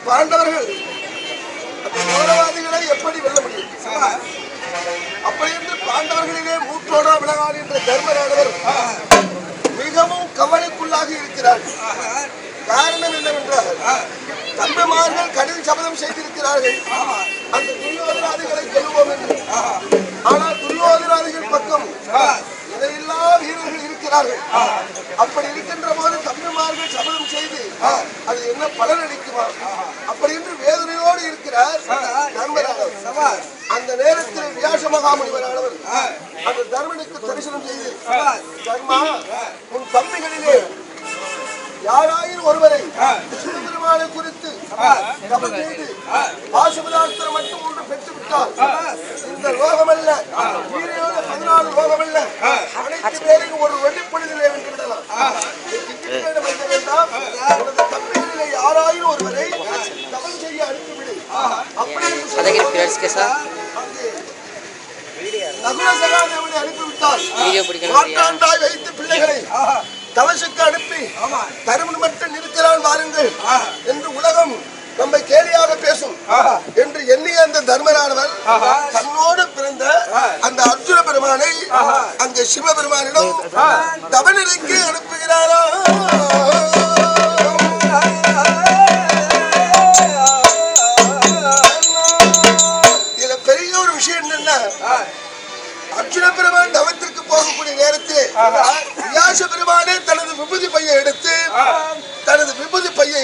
பாண்டவர்கள் கௌரவாதிகளை எப்படி வெல்ல முடியும்? அப்படி என்று பாண்டவர்களிலே மூற்றோட விலகான் என்ற தர்மரானவர் மிகவும் கவலைக்குள்ளாகி இருக்கிறார். காரணம் என்னவென்றால் தம்பிமார்கள் கடின சபதம் செய்திருக்கிறார்கள் அந்த துரியோதனாதிகளை கொள்வோம் என்று. ஆனால் துரியோதனாதிகள் பக்கம் இதையெல்லா வீரர்கள் இருக்கிறார்கள். அப்படி இருக்கின்ற போது தம்பிமார்கள் சபதம் செய்து அது என்ன பலன் அளிக்குமா? அப்படி என்று வேதனையோடு இருக்கிறார் தர்மரானவர். அந்த நேரத்தில் வியாச மகாமுனிவரானவர் அந்த தர்மனுக்கு தரிசனம் செய்து, தர்மா, உன் தம்பிகளிலே யாராயிரம் ஒருவரை சிவபெருமானை குறித்து தபம் செய்து பாசுபதாஸ்திரம் மட்டும் ஒன்று பெற்று விட்டால் இந்த லோகமல்ல, வீரையோட 14 லோகமல்ல, அனைத்து பேரையும் ஒரு வெள்ளிப்பொழுதிலே வென்று விடலாம். வேண்டாம், உனது தம்பிகளிலே யாராயிரம் ஒருவரை தபம் செய்ய அனுப்பிவிடு. அப்படி நகுல சகாதேவனை அனுப்பிவிட்டால் மாற்றாண்டாய் வைத்து பிள்ளைகளை தவசுக்கு அனுப்பி தருமன் மட்டும் இருக்கிறான் வாருங்கள் என்று உலகம் நம்மை கேலியாக பேசும் என்று எண்ணிய அந்த தர்மரானவர் தன்னோடு பிறந்த அந்த அர்ஜுன பெருமானை அங்கே சிவபெருமானிடம் தவநிலைக்கு அனுப்புகிறாரா? இதுல பெரிய ஒரு விஷயம் என்னன்னா, அர்ஜுன பெருமான் தவத்திற்கு போகக்கூடிய நேரத்தில் வியாச பெருமானே தனது விபூதி பையை எடுத்து